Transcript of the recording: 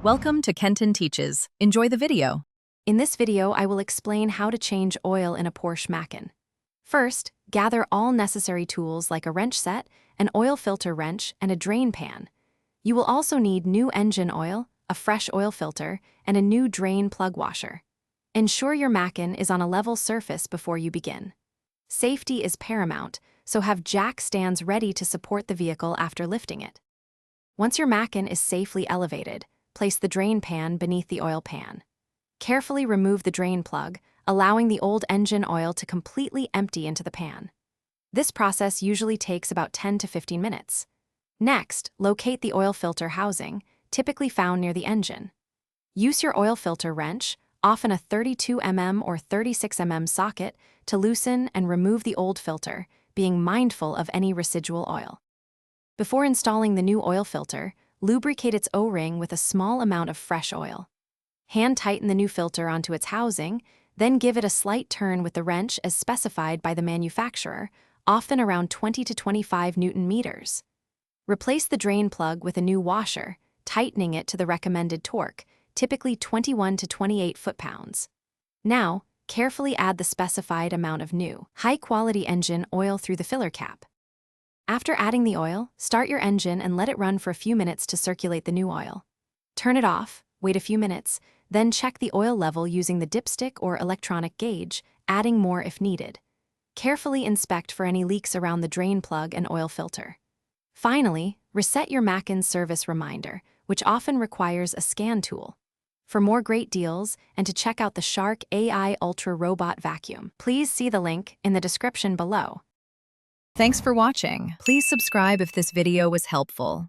Welcome to Kenton Teaches. Enjoy the video. In this video, I will explain how to change oil in a Porsche Macan. First, gather all necessary tools like a wrench set, an oil filter wrench, and a drain pan. You will also need new engine oil, a fresh oil filter, and a new drain plug washer. Ensure your Macan is on a level surface before you begin. Safety is paramount, so have jack stands ready to support the vehicle after lifting it. Once your Macan is safely elevated, place the drain pan beneath the oil pan. Carefully remove the drain plug, allowing the old engine oil to completely empty into the pan. This process usually takes about 10 to 15 minutes. Next, locate the oil filter housing, typically found near the engine. Use your oil filter wrench, often a 32 mm or 36 mm socket, to loosen and remove the old filter, being mindful of any residual oil. Before installing the new oil filter, lubricate its O-ring with a small amount of fresh oil. Hand tighten the new filter onto its housing, then give it a slight turn with the wrench as specified by the manufacturer, often around 20 to 25 Newton meters. Replace the drain plug with a new washer, tightening it to the recommended torque, typically 21 to 28 foot-pounds. Now, carefully add the specified amount of new, high-quality engine oil through the filler cap. After adding the oil, start your engine and let it run for a few minutes to circulate the new oil. Turn it off, wait a few minutes, then check the oil level using the dipstick or electronic gauge, adding more if needed. Carefully inspect for any leaks around the drain plug and oil filter. Finally, reset your Macan's service reminder, which often requires a scan tool. For more great deals and to check out the Shark AI Ultra Robot Vacuum, please see the link in the description below. Thanks for watching. Please subscribe if this video was helpful.